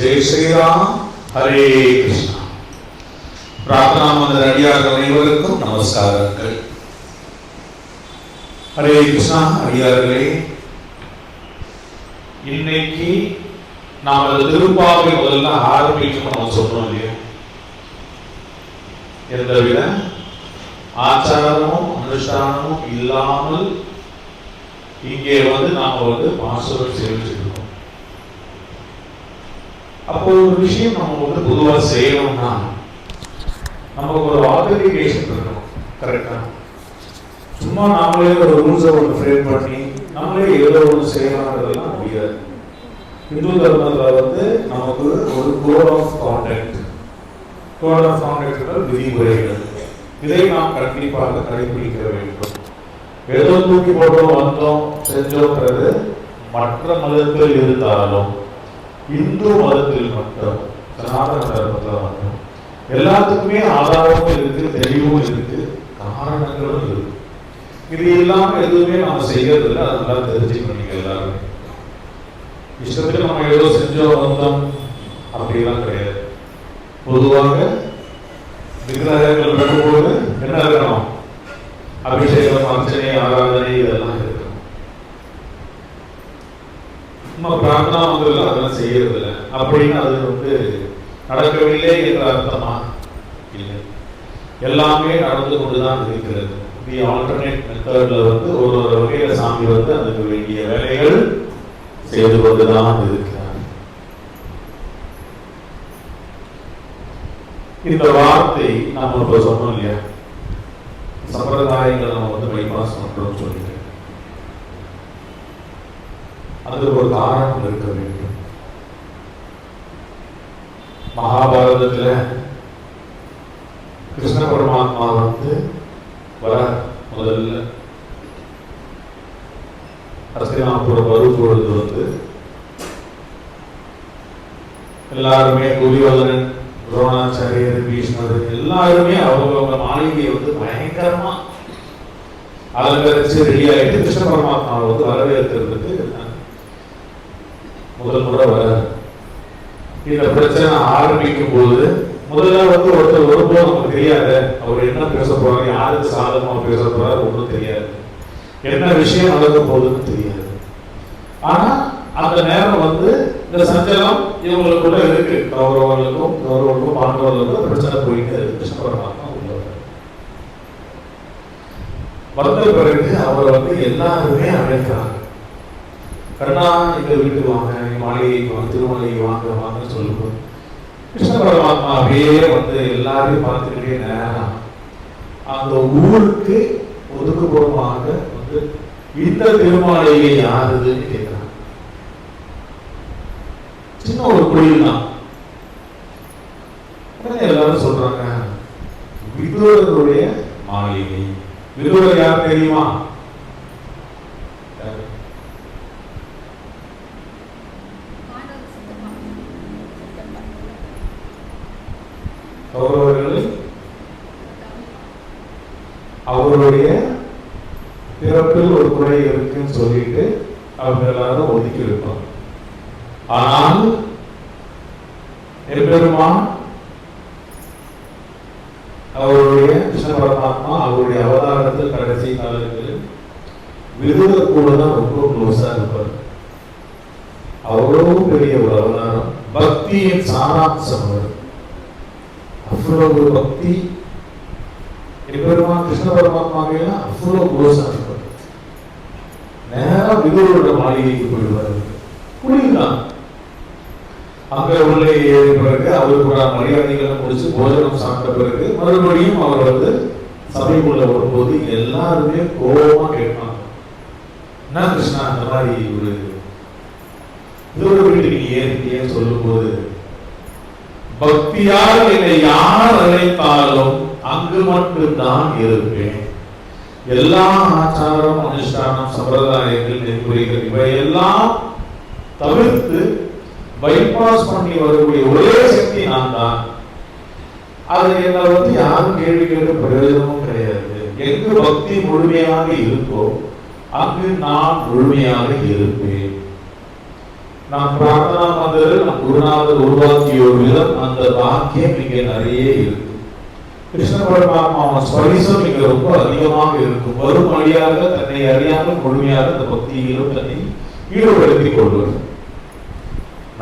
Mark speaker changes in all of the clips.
Speaker 1: ஜெய் ஸ்ரீராம். ஹரே கிருஷ்ணா. பிரார்த்தனா மந்திர அடியார்கள் அனைவருக்கும் நமஸ்காரங்கள். ஹரே கிருஷ்ணா. அடியார்களே, இன்னைக்கு நாம் அந்த திருப்பாவை முதல்ல ஆரம்பிக்கணும் நம்ம சொல்றோம் இல்லையா? எந்தவித ஆச்சாரமும் அனுஷ்டானமும் இல்லாமல் இங்கே நாம மாசுரம் சேவிச்சிருக்கோம். அப்போ ஒரு விஷயம் நம்ம பொதுவா செய்யணும்னா நமக்கு ஒரு ஆத்தென்டிகேஷன் இருக்கணும். கரெக்டா? சும்மா நாமளே ஒரு ரூல்ஸை ஃப்ரேம் பண்ணி நம்மளே ஏதோ ஒன்று செய்யலாம்ன்றதுலாம் முடியாது. இந்து தர்மத்துல நமக்கு ஒரு கோட் ஆஃப் கான்டக்ட் விதிமுறைகள், இதை நாம் கண்டிப்பாக கடைபிடிக்க வேண்டும். ஏதோ தூக்கி போட்டோம் வந்தோம் செஞ்சோன்றது மற்ற மதத்தில் இருந்தாலும் இந்து மதத்தில் மட்டும், சனாதன தர்மத்தில் மட்டும் எல்லாத்துக்குமே ஆதாரமும் இருக்கு, தெளிவும் இருக்கு, காரணங்களும் இருக்கு. இது இல்லாம எதுவுமே நாம செய்யறதில்லை. அதெல்லாம் தெரிஞ்சுக்கணும். எல்லாருமே இஷ்டத்துக்கு நம்ம ஏதோ செஞ்சோம் வந்தோம் அப்படிலாம் கிடையாது. பொதுவாக விக்கிரகங்கள் கட்டும்போது என்ன இருக்கணும்? அபிஷேகம், அர்ச்சனை, ஆராதனை இதெல்லாம் இருக்கணும். நம்ம பிரார்த்தனா மந்திரம் அதெல்லாம் செய்யறது இல்லை. அப்படின்னு அது நடக்கவில்லை என்ற அர்த்தமா? இல்லை, எல்லாமே நடந்து கொண்டுதான் இருக்கிறது. தி ஆல்டர்னேட் மெத்தட்ல ஒரு வகையில சாமி அதுக்கு வேண்டிய வேலைகள் செய்து கொண்டுதான் இருக்கிறார். இந்த வார்த்தை நம்ம இப்ப சொன்னோம் இல்லையா? சம்பிரதாயங்களை நம்ம பைபாஸ் பண்றோம் சொல்லிட்டு அதுக்கு ஒரு காரணம் இருக்க வேண்டும். மகாபாரதத்துல கிருஷ்ண பரமாத்மா வர முதல்ல ஹஸ்தினாபுரம் வரும்பொழுது எல்லாருமே துரியோதனன், துரோணாச்சாரியர், பீஷ்மர் எல்லாருமே அவங்க மாளிகையை பயங்கரமா அலங்கரிச்சு ரெடி ஆகிட்டு கிருஷ்ண பரமாத்மாவை வரவேற்கிறதுக்கு முதல் முறை வர. இந்த பிரச்சனை ஆரம்பிக்கும் போது முதல்ல ஒருத்தர் ஒருபோது நமக்கு தெரியாது அவர் என்ன பேச போறாரு, யாருக்கு சாதகமா பேச போறாரு ஒன்றும் தெரியாது, என்ன விஷயம் நடக்க போகுதுன்னு தெரியாது. ஆனா அந்த நேரம் இந்த சஞ்சலம் இவங்களுக்குள்ள இருக்கு. கௌரவர்களுக்கும் பாண்டவர்களுக்கும் பிரச்சனை போயிட்டு கிருஷ்ண பரமாத்மா வந்த பிறகு அவர் எல்லாருமே அழைக்கிறாங்க. கண்ணா, இந்த வீட்டுக்கு வாங்க, மாளிகைக்கு வாங்க, திருமலைக்கு வாங்க வாங்கன்னு சொல்லும்போது கிருஷ்ண பரமாத்மா அப்படியே எல்லாரையும் பார்த்துக்கிட்டே நேரம் அந்த ஊருக்கு ஒதுக்குப்புறமாக இந்த திருமாளிகை யாருதுன்னு கேட்கிறாங்க. சின்ன ஒரு கோயில் தான். எல்லாரும் சொல்றாங்க விதுரருடைய மாளிகை. விதுரர் யார் தெரியுமா? அவருடைய பிறப்பில் ஒரு குறை இருக்குன்னு சொல்லிட்டு அவங்க எல்லாரும் ஒதுக்கி வைப்பாங்க. ஆனால் எம்பெருமான் அவருடைய கிருஷ்ண பரமாத்மா அவருடைய அவதாரத்தில் கடைசி காலத்தில் விதுரர் கூட தான் ரொம்ப க்ளோஸா இருப்பார். அவ்வளவு பெரிய ஒரு அவதாரம், பக்தியின் சாராம்சம். அவ்வளவு பக்தி எம்பெருமான் கிருஷ்ண பரமாத்மாவே அவ்வளவு க்ளோஸா இருப்பார். நேரம் விதுரரோட மாளிகைக்கு போயிடுவார். புரியுதான்? அங்க உள்ள ஏறிய பிறகு அவருக்கு மரியாதைகளை முடிச்சு போஜனம் சாப்பிட்ட பிறகு மறுபடியும் அவர் சபைக்குள்ள வரும்போது எல்லாருமே கோபமா கேட்பாங்க, என்ன கிருஷ்ணா அந்த மாதிரி ஒரு இதோட வீட்டுக்கு நீ ஏன் சொல்லும் போது, பக்தியால் என்னை யார் அழைத்தாலும் அங்கு மட்டும்தான் இருப்பேன். எல்லா ஆச்சாரம், அனுஷ்டானம், சம்பிரதாயங்கள், நெறிமுறைகள் இவையெல்லாம் தவிர்த்து பைபாஸ் பண்ணி வரக்கூடிய ஒரே சக்தி நான் தான். அது என்ன யாரும் கேள்வி கேட்க பிரயோஜனமும் கிடையாது. எங்கு பக்தி முழுமையாக இருக்கோ அங்கு நான் முழுமையாக இருப்பேன். நாம் பிரார்த்தனா மந்திரில் நம் குருநாதர் உருவாக்கிய ஒரு விதம், அந்த வாக்கியம் இங்கே நிறைய இருக்கு. கிருஷ்ண பரமாத்மா ஸ்பரிசம் இங்க ரொம்ப அதிகமாக இருக்கும். வரும் வழியாக தன்னை அறியாமல் முழுமையாக இந்த பக்தியிலும் தன்னை ஈடுபடுத்திக் கொள்வது.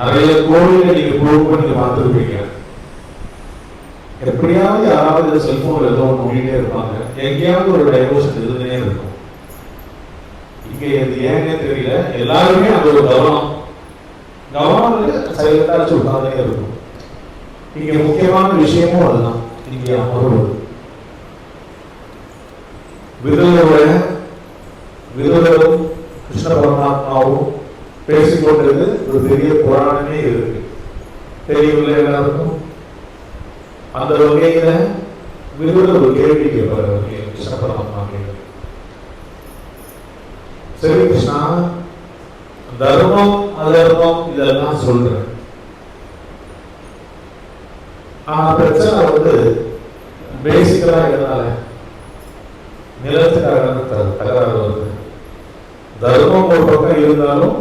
Speaker 1: நிறைய கோவில்கள் நீங்க ப்ரூவ் நீங்க பார்த்துருப்பீங்க. எப்படியாவது யாராவது செல்போன்ல ஏதோ ஒன்று ஓடிட்டே இருப்பாங்க, எங்கேயாவது ஒரு டைவர்ஷன் இருந்துனே இருக்கும். இங்க இது ஏன்னே தெரியல, எல்லாருமே அந்த ஒரு கவனம் சைலண்டா உட்கார்ந்தே இருக்கும். இங்க முக்கியமான விஷயமும் அதுதான். இங்கே அமர்வது விருதரும் கிருஷ்ண பரமாத்மாவும் பேசிக்கொண்டது ஒரு பெரிய புராணமே இருக்கு, தெரியவில்லை எல்லாருக்கும். அந்த வகையில விருதர் ஒரு கேள்வி கேட்பார் கிருஷ்ண பரமாத்மா கேள்வி. சரி கிருஷ்ணா, தர்மம் அதர்மம் இதெல்லாம் சொல்றேன், ஆனா பிரச்சனை வந்து பேசிக்கலா எதனால நிலத்துக்காக தகராறு வருது. தர்மம் ஒரு பக்கம் இருந்தாலும்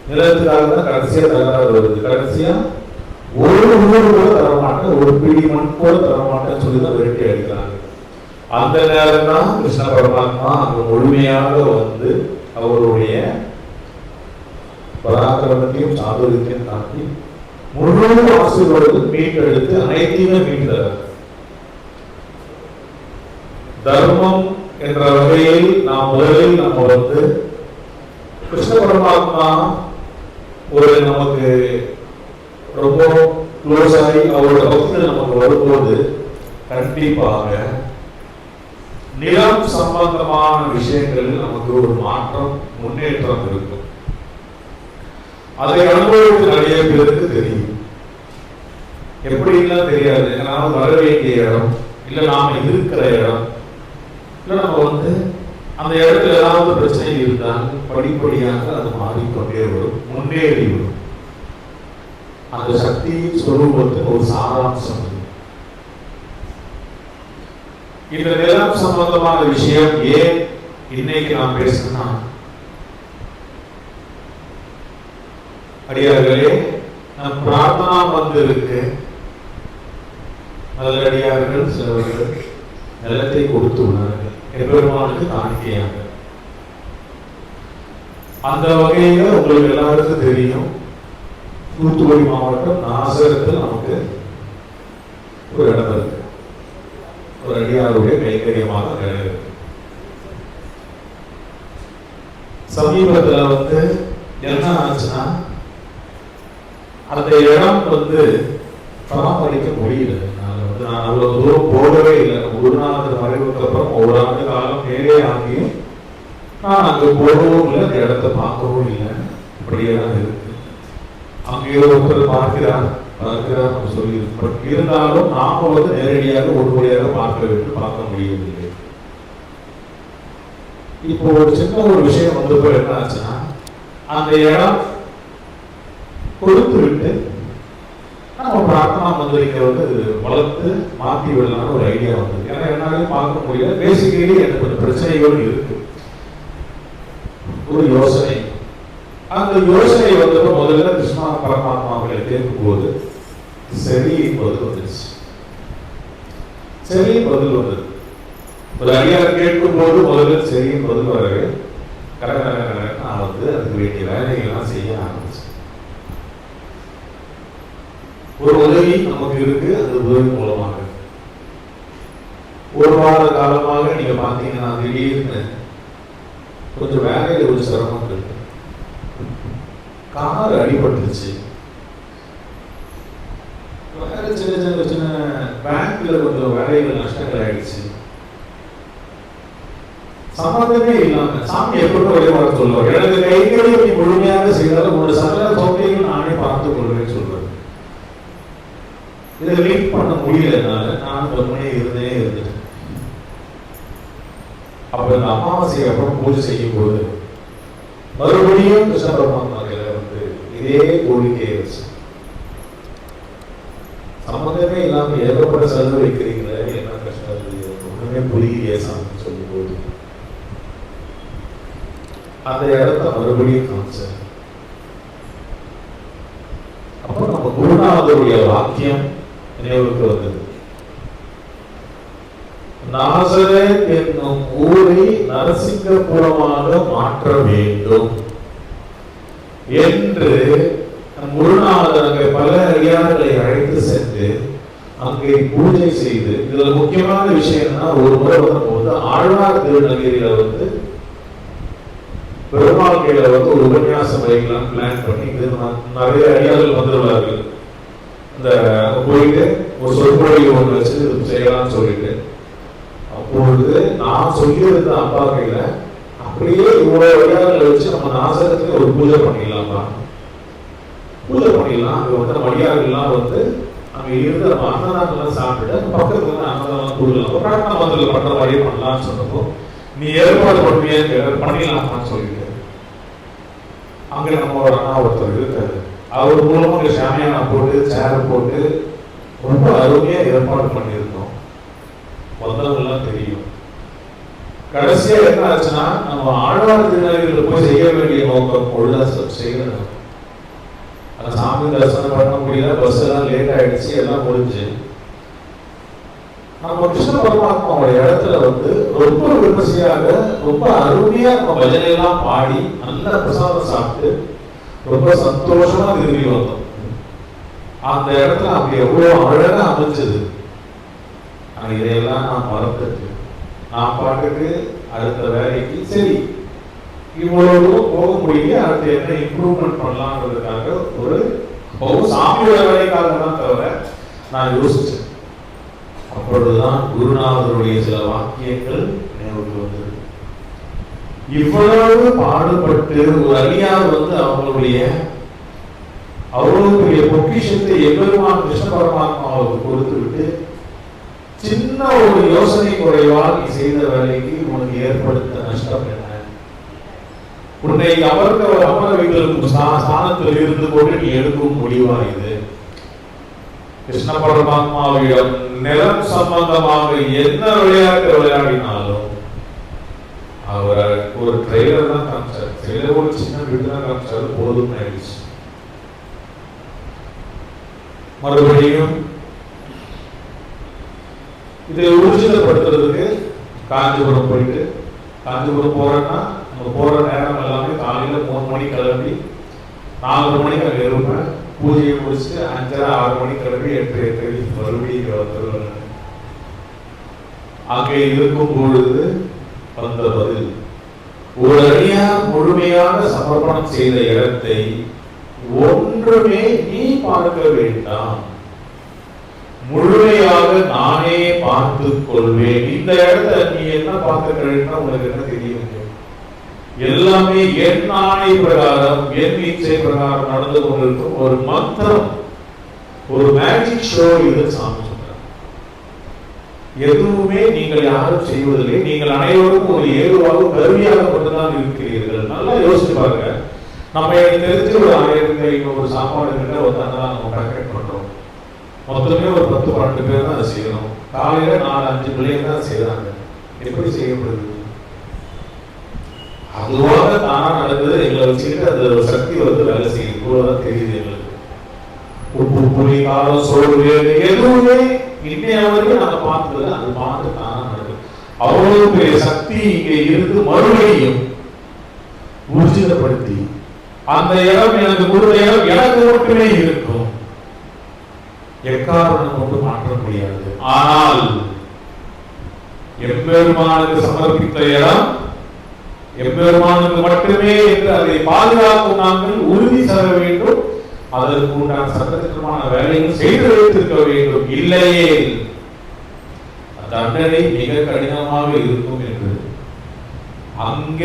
Speaker 1: நிலத்துக்காக தான் கடைசியா தகராறு வருது. கடைசியா ஒரு ஊர் கூட தரமாட்டேன், ஒரு பிடி மண் கூட தரமாட்டேன்னு சொல்லிதான் விரட்டி அடிக்கிறாங்க. அந்த நேரம் தான் கிருஷ்ண பரமாத்மா அங்க முழுமையாக வந்து அவருடைய பராக்கிரமத்தையும் சாதுரியத்தையும் காட்டி முழு ஆசீர்வாதத்தை மீட்டெடுத்து அனைத்தையுமே மீட்டார். தர்மம் என்ற வகையில் நாம் முதலில் நம்ம வந்து கிருஷ்ண பரமாத்மா ஒரு நமக்கு ரொம்ப க்ளோஸ் ஆகி அவரோட பக்தியில் நமக்கு வரும்போது கண்டிப்பாக நிலம் சம்பந்தமான விஷயங்களில் நமக்கு ஒரு மாற்றம் முன்னேற்றம் இருக்கும். அதை அனுபவித்து நிறைய பேருக்கு தெரியும். எப்படிலாம் தெரியாது, நாம வர வேண்டிய இடம் இல்ல நாம இருக்கிற இடம் இல்ல நம்ம வந்து அந்த இடத்துல ஏதாவது பிரச்சனை இருந்தால் படிப்படியாக அது மாறிக்கொண்டே வரும், முன்னேறி வரும். அந்த சக்தி ஸ்வரூபத்துக்கு ஒரு சாராம்சம். இந்த நிலம் சம்பந்தமான விஷயம் ஏன் இன்னைக்கு நாம் பேசணும்? அடியார்களே, நம் பிரார்த்தனா வந்து இருக்கு. நல்லடியார்கள் சிலவர்கள் நிலத்தை கொடுத்து உள்ளார்கள் எம்பெருமானுக்கு காணிக்கையாக. அந்த வகையில உங்களுக்கு எல்லாருக்கும் தெரியும், தூத்துக்குடி மாவட்டம் நாசகத்தில் நமக்கு ஒரு இடம் இருக்கு. ஒரு அடியாருடைய கைங்கரியமாக இருக்கு. சமீபத்தில் வந்து என்ன ஆச்சுன்னா, அந்த இடம் வந்து பராமரிக்க முடியல. நான் அவ்வளவு தூரம் போகவே இல்லை. குருநாதர் மறைவுக்கு அப்புறம் ஒரு ஆண்டு காலம் மேலே ஆகியும் நான் அங்க போகவும் இல்லை, அந்த இடத்தை பார்க்கவும் இல்லை. அப்படியே தான் இருக்கு. அங்கே ஒருத்தர் பார்க்கிறார் நம்ம சொல்லி இருந்தாலும் நாம வந்து நேரடியாக ஒருமுறையாக பார்க்க வேண்டும், பார்க்க முடியவில்லை. இப்போ ஒரு சின்ன ஒரு விஷயம் வந்தப்போ என்ன ஆச்சுன்னா, அந்த இடம் கொடுத்து விட்டு நம்ம பிரார்த்தனா மந்திரிக்க வந்து வளர்த்து மாற்றி விடலாம்னு ஒரு ஐடியா வந்தது. ஏன்னா என்னாலையும் பார்க்க முடியல. பேசிக்கலி எனக்கு கொஞ்சம் பிரச்சனைகள் இருக்கு. ஒரு யோசனை, அந்த யோசனை வந்தப்போ முதல்ல கிருஷ்ணா பரமாத்மாவை கேட்கும் போது சரி பதில் வந்துருச்சு. சரி பதில் வந்தது. ஒரு ஐயார் கேட்கும் போது முதல்ல சரி பதில் வரவே நான் வந்து அதுக்கு வேண்டிய வேலைகள்லாம் செய்ய ஆரம்பிச்சேன். ஒரு உதவி நமக்கு இருக்கு. அந்த உதவி மூலமாக ஒரு வார காலமாக நீங்க பாத்தீங்கன்னா திடீர்னு கொஞ்சம் வேலையில ஒரு சிரமம் இருக்கு. கார் அடிபட்டுருச்சு. வேற சின்ன சின்ன பேங்க்ல கொஞ்சம் வேலைகள் நஷ்டங்கள் ஆயிடுச்சு. சம்பந்தமே இல்லாம சாமி எப்படி ஒரே வர சொல்லுவார், எனக்கு கைகளை நீ முழுமையாக செய்தாலும் உங்களோட சகல சோகைகள் நானே பார்த்துக் கொள்வேன்னு சொல்றாரு. இதை மீட் பண்ண முடியலனால நான் பொறுமையே இருந்துட்டேன். அப்ப இந்த அமாவாசை அப்புறம் பூஜை செய்யும் போது மறுபடியும் கிருஷ்ண பரமாத்மா வந்து இதே கோரிக்கையை வச்சு, சம்பந்தமே இல்லாம ஏகப்பட்ட செலவு வைக்கிறீங்களே, என்ன கஷ்டம் ஒண்ணுமே புரியலையே சாமி சொல்லும் போது அந்த இடத்த மறுபடியும் காமிச்சேன். குருநாதருடைய வாக்கியம் நினைவுக்கு வந்தது. நாசரேத் என்னும் ஊரை நரசிங்கபுரமாக மாற்ற வேண்டும் என்று குருநாதர் அங்கே பல அடியார்களை அழைத்து சென்று அங்கே பூஜை செய்து, இதுல முக்கியமான விஷயம் என்னன்னா, ஒரு முறை வரும்போது ஆழ்வார் திருநகரில பெருமாள் கையில ஒரு உபன்யாசம் வைக்கலாம் பிளான் பண்ணி, நிறைய அடியார்கள் வந்துள்ளார்கள். இந்த போயிட்டு ஒரு சொற்பொழிவு ஒன்று வச்சு இது செய்யலாம்னு சொல்லிட்டு, அப்பொழுது நான் சொல்லியிருந்த அப்பா கையில அப்படியே இவ்வளவு அடியார்களை வச்சு நம்ம நாசகத்துக்கு ஒரு பூஜை பண்ணிடலாமா, பூஜை பண்ணிடலாம். அங்க அடியார்கள்லாம் அங்க இருந்து நம்ம அன்னதானம்லாம் சாப்பிட்டு பக்கத்துல அன்னதானம் கொடுக்கலாம், பிரார்த்தனை மந்திரம் பண்ற மாதிரியே பண்ணலாம்னு சொன்னப்போ, நீ ஏற்பாடு பண்ணுவியான்னு பண்ணிடலாமான்னு சொல்லிட்டு, அங்க நம்ம ஒரு அண்ணா ஒருத்தர் இருக்காரு, அவர் மூலமா ஷாமியானா போட்டு சேர் போட்டு ரொம்ப அருமையா ஏற்பாடு பண்ணியிருந்தோம். வந்தவங்கெல்லாம் தெரியும். கடைசியா என்ன ஆச்சுன்னா, நம்ம ஆழ்வார் திருநகரில் போய் செய்ய வேண்டிய நோக்கம் பொழுதா செய்யணும். அந்த சாமி தரிசனம் பண்ண முடியல, பஸ் எல்லாம் லேட் ஆயிடுச்சு, எல்லாம் முடிஞ்சு நம்ம கிருஷ்ண பரமாத்மாவோட இடத்துல ரொம்ப விமர்சையாக ரொம்ப அருமையா நம்ம பஜனை எல்லாம் பாடி நல்ல பிரசாதம் சாப்பிட்டு ரொம்ப சந்தோஷமா திரும்பி வந்தோம். அந்த இடத்துல அப்படி எவ்வளவு அழகா அமைஞ்சது. இதையெல்லாம் நான் மறந்துட்டு நான் பாட்டுக்கு அடுத்த வேலைக்கு சரி இவ்வளவு போக முடியல, அடுத்து என்ன இம்ப்ரூவ்மெண்ட் பண்ணலாம்ன்றதுக்காக ஒரு சாமியோட வேலைக்காக தான் தவிர நான் யோசிச்சேன். அப்பொழுதுதான் குருநாதருடைய சில வாக்கியங்கள் நினைவுக்கு வந்தது. இவ்வளவு பாடுபட்டு ஒரு அடியார் அவங்களுடைய அவ்வளவு பெரிய பொக்கிஷத்தை எம்பெருமான் கிருஷ்ண பரமாத்மாவுக்கு கொடுத்து விட்டு, சின்ன ஒரு யோசனை குறைவால் நீ செய்த வேலைக்கு உனக்கு ஏற்படுத்த நஷ்டம் என்ன? உன்னை அமர வைத்திருக்கும் ஸ்தானத்தில் இருந்து கொண்டு நீ எடுக்கும் முடிவா இது? கிருஷ்ண பரமாத்மாவிடம் நிலம் சம்பந்தமாக என்ன விளையாட்டு விளையாடினாலும் அவர் ஒரு ட்ரெய்லர் தான் காமிச்சார், ட்ரெய்லர் ஒரு சின்ன வீடு தான் காமிச்சாரு, போதும் ஆயிடுச்சு. மறுபடியும் இதை ஊர்ஜிதப்படுத்துறதுக்கு காஞ்சிபுரம் போயிட்டு, காஞ்சிபுரம் போறேன்னா நம்ம போற நேரம் எல்லாமே காலையில 3 மணி கிளம்பி 4 மணிக்கு அங்கே இருப்பேன். பூஜையை முடிச்சுட்டு 5:30 6 மணிக்கு கிளம்பி 8:30 மறுபடியும் வந்துருவேன். அங்கே இருக்கும் பொழுது வந்த பதில், ஒரு அடியா முழுமையாக சமர்ப்பணம் செய்த இடத்தை ஒன்றுமே நீ பார்க்க வேண்டாம், முழுமையாக நானே பார்த்துக் கொள்வேன். இந்த இடத்தை நீ என்ன பார்த்துக்கிறேன்னா உனக்கு என்ன தெரியும்? எல்லாமே என் ஆணை பிரகாரம் என் இச்சை பிரகாரம் நடந்து கொண்டிருக்கும் ஒரு மந்திரம், ஒரு மேஜிக் ஷோ இது சாமி சொல்றார். எதுவுமே நீங்கள் யாரும் செய்வதில்லை, நீங்கள் அனைவரும் ஒரு ஏதுவாக கருவியாக மட்டும்தான் இருக்கிறீர்கள். நல்லா யோசிச்சு பாருங்க. நம்ம தெரிஞ்சு ஒரு 1500 சாப்பாடு கிட்ட அதெல்லாம் நம்ம பேக்கெட் பண்றோம். மொத்தமே ஒரு 10-12 பேர் தான் அதை செய்யணும். காலையில 4-5 பிள்ளைங்க தான் செய்யறாங்க. எப்படி செய்யப்படுது? அதுவாக தானா நடந்தது. எங்களை வச்சுக்கிட்டு அது சக்தி வேலை செய்யும் போலதான் தெரியுது எங்களுக்கு. உப்பு புளி காரம் சோறு எதுவுமே இன்னைய வரைக்கும் நாங்க பார்த்தது அது பார்த்து தானா நடக்குது. அவ்வளவு பெரிய சக்தி இங்க இருந்து மறுபடியும் ஊர்ஜிதப்படுத்தி அந்த இடம் எனக்கு கொடுத்த இடம் எனக்கு மட்டுமே இருக்கும், எக்காரணம் கொண்டு மாற்ற முடியாது. ஆனால் எம்பெருமானுக்கு சமர்ப்பித்த இடம் எம்பெருமானுக்கு மட்டுமே என்று அதை பாதுகாக்கும் நாங்கள் உறுதி தர வேண்டும். அதற்கு உண்டான சட்டத்திற்கான வேலையும் செய்து வைத்திருக்க வேண்டும். இல்லையே தண்டனை மிக கடினமாக இருக்கும் என்று அங்க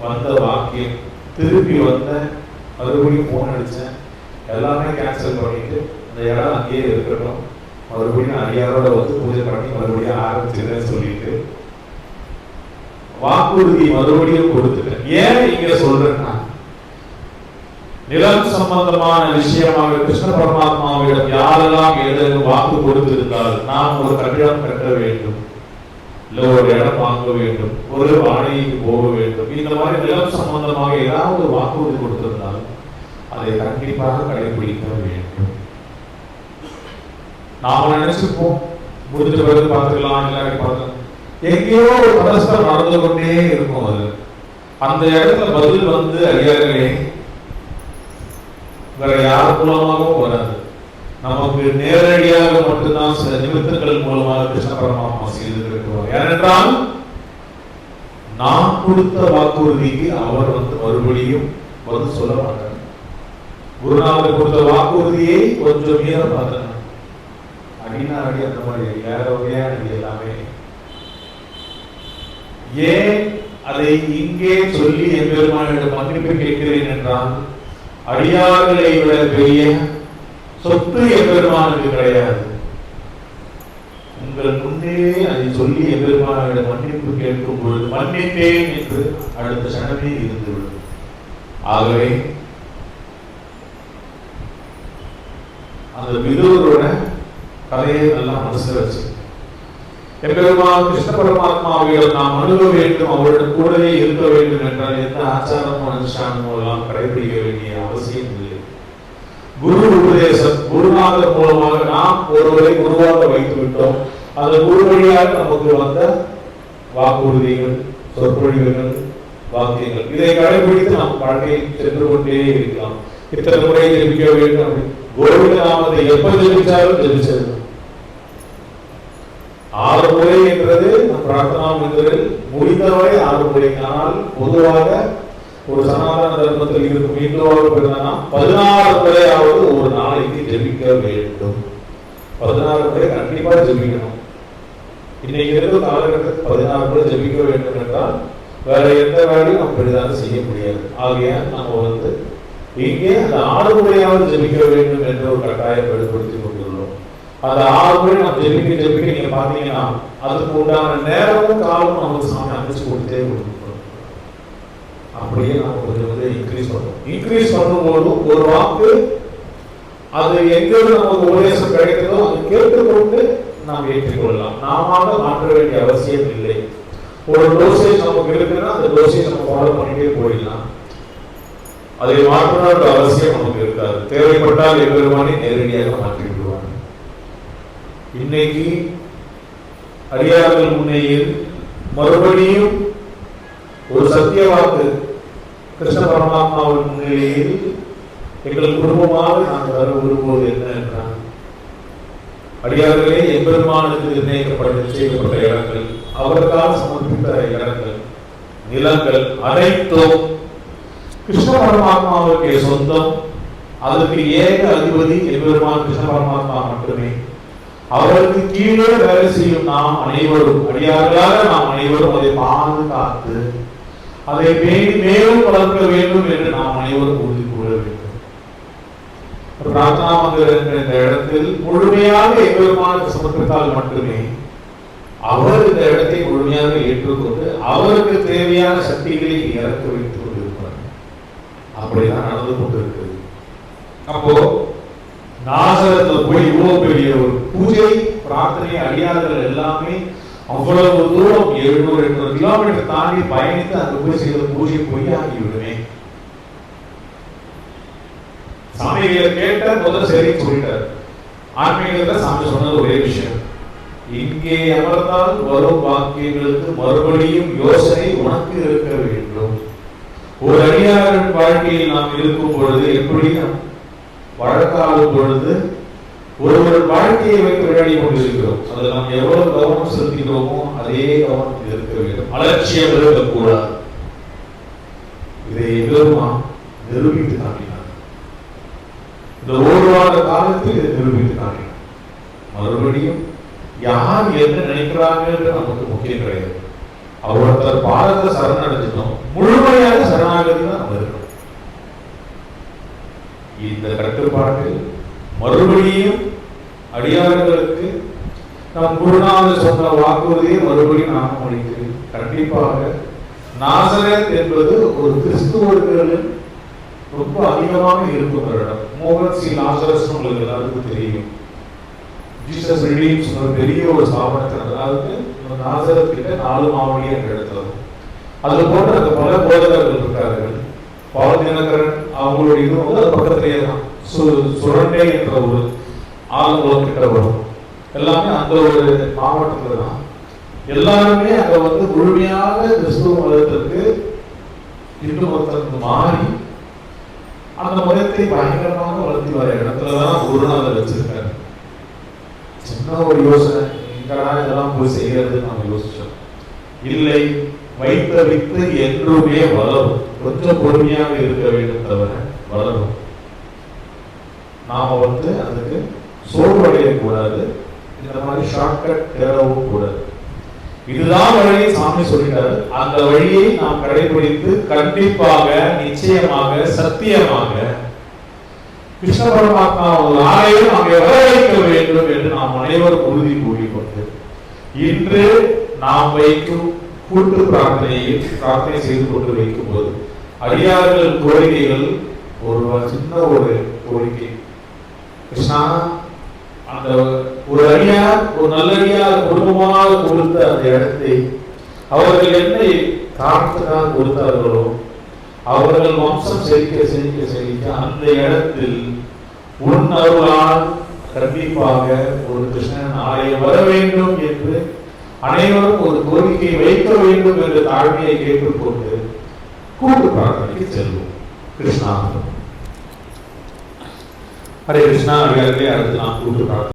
Speaker 1: வந்த வாக்கியம். திருப்பி வந்த மறுபடியும் போன் அடிச்சேன், எல்லாமே கேன்சல் பண்ணிட்டு அந்த இடம் அங்கேயே இருக்கட்டும், மறுபடியும் அடியாரோட பூஜை பண்ணி மறுபடியும் ஆரம்பிச்சுன்னு சொல்லிட்டு வாக்குறுதி மறுபடியும் கொடுத்துட்டேன். ஏன் இங்க சொல்றேன்னா, நிலம் சம்பந்தமான விஷயமாக கிருஷ்ண பரமாத்மாவிடம் யாரெல்லாம் ஏதேனும் வாக்கு கொடுத்திருந்தால், நாம் ஒரு கட்டிடம் கட்ட வேண்டும், இல்ல ஒரு இடம் வாங்க வேண்டும், ஒரு வாடகைக்கு போக வேண்டும், இந்த மாதிரி நிலம் சம்பந்தமாக ஏதாவது வாக்குறுதி கொடுத்திருந்தால் அதை கண்டிப்பாக கடைபிடிக்க வேண்டும். நாம நினைச்சுப்போம் முடிஞ்ச பிறகு பார்த்துக்கலாம், எல்லாரையும் பார்க்கலாம். எங்கேயோ ஒரு பரஸ்பரம் நடந்து கொண்டே இருக்கும். அது அந்த இடத்துல பதில் வந்து அடியார்களே வேற யார் மூலமாகவும் வராது. நமக்கு நேரடியாக மட்டும்தான் சில நிமித்தங்கள் மூலமாக கிருஷ்ண பரமாத்மா செய்திருக்கிறார். ஏனென்றால் நான் கொடுத்த வாக்குறுதிக்கு அவர் வந்து மறுபடியும் பதில் சொல்ல மாட்டார். குருநாதர் கொடுத்த வாக்குறுதியை கொஞ்சம் மீற பார்த்தேன் அப்படின்னா அடி அந்த மாதிரி வேற வகையான எல்லாமே. ஏன் அதை இங்கே சொல்லி எம்பெருமானிடம் மன்னிப்பு கேட்கிறேன் என்றால், அடியார்களை விட பெரிய சொத்து எம்பெருமானுக்கு கிடையாது. உங்கள் முன்னே அதை சொல்லி எம்பெருமானிடம் மன்னிப்பு கேட்கும் பொழுது மன்னிப்பேன் என்று அடுத்த சனமே இருந்துவிடும். ஆகவே அந்த விதுரரோட கதையை நல்லா மனசுல வச்சு எம்பெருமான் கிருஷ்ண பரமாத்மாவிடம் நாம் அணுக வேண்டும், அவருடன் கூடவே இருக்க வேண்டும் என்றால் எந்த ஆச்சாரமும் அனுஷ்டானமும் எல்லாம் கடைபிடிக்க வேண்டிய அவசியம் இல்லை. குரு உபதேசம் குருநாதர் மூலமாக நாம் ஒருவரை குருவாக வைத்து விட்டோம். அந்த குரு வழியாக நமக்கு வந்த வாக்குறுதிகள், சொற்பொழிவுகள், வாக்கியங்கள், இதை கடைபிடித்து நாம் வாழ்க்கையில் சென்று கொண்டே இருக்கலாம். இத்தனை முறை ஜெபிக்க வேண்டும். கோவிந்த நாமத்தை எப்ப ஜெபிச்சாலும் ஜெபிச்சது 6 முறை என்றது பிரார்த்தனா மந்திரில் முடிந்தவரை 6 முறை. ஆனால் பொதுவாக ஒரு சனாதன தர்மத்தில் இருக்கும் இந்துவாக பிறந்தனா 16 முறையாவது ஒரு நாளைக்கு ஜெபிக்க வேண்டும். 16 முறை கண்டிப்பா ஜெபிக்கணும். இன்னைக்கு இருக்கும் காலகட்டத்தில் 16 முறை ஜெபிக்க வேண்டும் என்றால் வேற எந்த வேலையும் நம்ம பெரிதாக செய்ய முடியாது. ஆகையால் நம்ம வந்து இங்கே அந்த 6 முறையாவது ஜெபிக்க வேண்டும் என்ற ஒரு கட்டாயம் ஏற்படுத்தி கொண்டுள்ளோம். அந்த 6 முறை நம்ம ஜெபிக்க நீங்க பாத்தீங்கன்னா அதுக்கு உண்டான நேரமும் காலமும் நமக்கு சாமி அமைச்சு கொடுத்தே கொடுக்கணும். அப்படியே நம்ம கொஞ்சம் இன்க்ரீஸ் பண்ணுவோம். இன்க்ரீஸ் பண்ணும்போது ஒரு வாக்கு அது எங்கிருந்து நமக்கு உபதேசம் கிடைக்கிறதோ அது கேட்டுக்கொண்டு நாம் ஏற்றுக்கொள்ளலாம். நாம மாற்ற வேண்டிய அவசியம் இல்லை. ஒரு டோசேஜ் நமக்கு இருக்குன்னா அந்த டோசேஜ் நம்ம ஃபாலோ பண்ணிட்டே போயிடலாம். அதை மாற்ற அவசியம் நமக்கு இருக்காது. தேவைப்பட்டால் எம்பெருமானை நேரடியாக மாற்றி விடுவாங்க. இன்னைக்கு அடியார்கள் முன்னையில் மறுபடியும் ஒரு சத்திய வாக்கு கிருஷ்ண பரமாத்மாவின் முன்னிலையில் எங்கள் குடும்பமாக நாங்கள் வர விரும்புவது என்ன என்றால், அடியார்களே எம்பெருமானுக்கு நிர்ணயிக்கப்பட்ட இடங்கள், அவருக்காக சமர்ப்பித்த இடங்கள், நிலங்கள் அனைத்தும் கிருஷ்ண பரமாத்மாவுக்கு சொந்தம். அதற்கு ஏக அதிபதி எம்பெருமான் கிருஷ்ண பரமாத்மா மட்டுமே. அவருக்கு கீழே வேலை செய்யும் நாம் அனைவரும் அடியார்களாக நாம் அனைவரும் அதை பாதுகாத்து அதை மேலும் வளர்க்க வேண்டும் என்று நாம் அனைவரும் உறுதி கூற வேண்டும். பிரார்த்தனா மந்திரம் என்ற இந்த இடத்தில் முழுமையாக எம்பெருமானுக்கு சமர்ப்பித்தால் மட்டுமே அவர் இந்த இடத்தை முழுமையாக ஏற்றுக்கொண்டு அவருக்கு தேவையான சக்திகளை இறக்க வைத்துக் கொண்டிருப்பார். அப்படிதான் நடந்து கொண்டிருக்கிறது. அப்போ நாசரத்துல போய் இவ்வளவு பெரிய ஒரு பூஜை பிரார்த்தனை அடியார்கள் எல்லாமே அவ்வளவு தூரம் 700-800 கிலோமீட்டர் தாண்டி பயணித்து அங்கு போய் செய்த பூஜை போய் ஆகிவிடுமே. சாமிகளை கேட்ட முதல் சரி சொல்லிட்டார். ஆன்மீகத்துல சாமி சொன்னது ஒரே விஷயம், இங்கே அமர்ந்தால் வரும் வாக்கியங்களுக்கு மறுபடியும் யோசனை உனக்கு இருக்க வேண்டும். ஒரு அடியாரின் வாழ்க்கையில் நாம் இருக்கும் பொழுது எப்படி வழக்காடும் பொழுது ஒருவர் வாழ்க்கையை வைத்து விளையாடி கொண்டிருக்கிறோம். அதை நாம் எவ்வளவு கவனம் செலுத்துகிறோமோ அதே கவனம் இருக்க வேண்டும். அலட்சியம் இருக்கக்கூடாது. இதை எல்லோரும் நிரூபித்து காட்டினார். இந்த 1 வார காலத்தில் இதை நிரூபித்து காட்டினார். மறுபடியும் யார் என்ன நினைக்கிறாங்க நமக்கு முக்கியம் கிடையாது. ஒருத்தர் பாரத சரணடைஞ்சிட்டோம், முழுமையாக சரணாகதி தான் நம்ம இருக்கணும். இந்த கட்டுப்பாட்டில் மறுபடியும் அடியார்களுக்கு நம் குருநாதர் சொன்ன வாக்குறுதியை மறுபடியும் நாம் முடிக்கிறேன். கண்டிப்பாக நாசரேத் என்பது ஒரு கிறிஸ்துவர்களின் ரொம்ப அதிகமாக இருக்கும் இடம். மோகன் சி நாசரஸ் உங்களுக்கு எல்லாருக்கும் தெரியும். ஜீசஸ் ரிடீம்ஸ் ஒரு பெரிய ஒரு ஸ்தாபனத்தினர், அதாவது நாசரத் கிட்ட 4 மாவடி என்ற இடத்துல. அது போன்ற அந்த பல போதகர்கள் இருக்கார்கள். பாலதினகரன் அவங்களுடைய இது பக்கத்திலேயே தான் சுரண்டை என்ற ஒரு ஆலங்குளம் கிட்ட வரும். எல்லாமே அந்த ஒரு மாவட்டத்துல தான். எல்லாருமே அங்க வந்து முழுமையாக கிறிஸ்துவ மதத்திற்கு இன்னும் ஒருத்தருக்கு மாறி அந்த மதத்தை பயங்கரமாக வளர்த்தி வர இடத்துலதான் குருநாதர் வச்சிருக்காரு. சின்ன ஒரு யோசனை, எங்கடா இதெல்லாம் போய் செய்யறது நம்ம யோசிச்சோம். இல்லை, வைத்த வித்து என்றுமே வளரும். கொஞ்சம் பொறுமையாக இருக்க வேண்டும் தவிர வளரும். நாம வந்து அதுக்கு சோர்வடைய கூடாது. இந்த மாதிரி ஷார்ட்கட் தேடவும் கூடாது. இதுதான் வழியை சாமி சொல்லிட்டாரு. அந்த வழியை நாம் கடைபிடித்து கண்டிப்பாக, நிச்சயமாக, சத்தியமாக கிருஷ்ண பரமாத்மா ஆலயம் அங்கே வர வைக்க வேண்டும் என்று நாம் அனைவரும் உறுதி கூறிக்கொண்டு இன்று நாம் வைக்கும் கூட்டு பிரார்த்தனை செய்து கொண்டு வைக்கும் போது அடியார்கள் கோரிக்கைகள் ஒரு சின்ன ஒரு கோரிக்கை. கிருஷ்ணா, அந்த ஒரு அடியார், ஒரு நல்லடியார் குடும்பமாக கொடுத்த அந்த இடத்தை அவர்கள் என்ன காரணத்துக்காக கொடுத்தார்களோ அவர்கள் வம்சம் செழிக்க செழிக்க செழிக்க அந்த இடத்தில் உன் அருளால் கண்டிப்பாக ஒரு கிருஷ்ணன் ஆலயம் வர வேண்டும் என்று அனைவரும் ஒரு கோரிக்கை வைக்க வேண்டும் என்று தாழ்மையை கேட்டுக்கொண்டு கூட்டு பிரார்த்தனைக்கு செல்வோம். கிருஷ்ணா. ஹரே கிருஷ்ணா. அடுத்து நாம் கூட்டு பிரார்த்தனை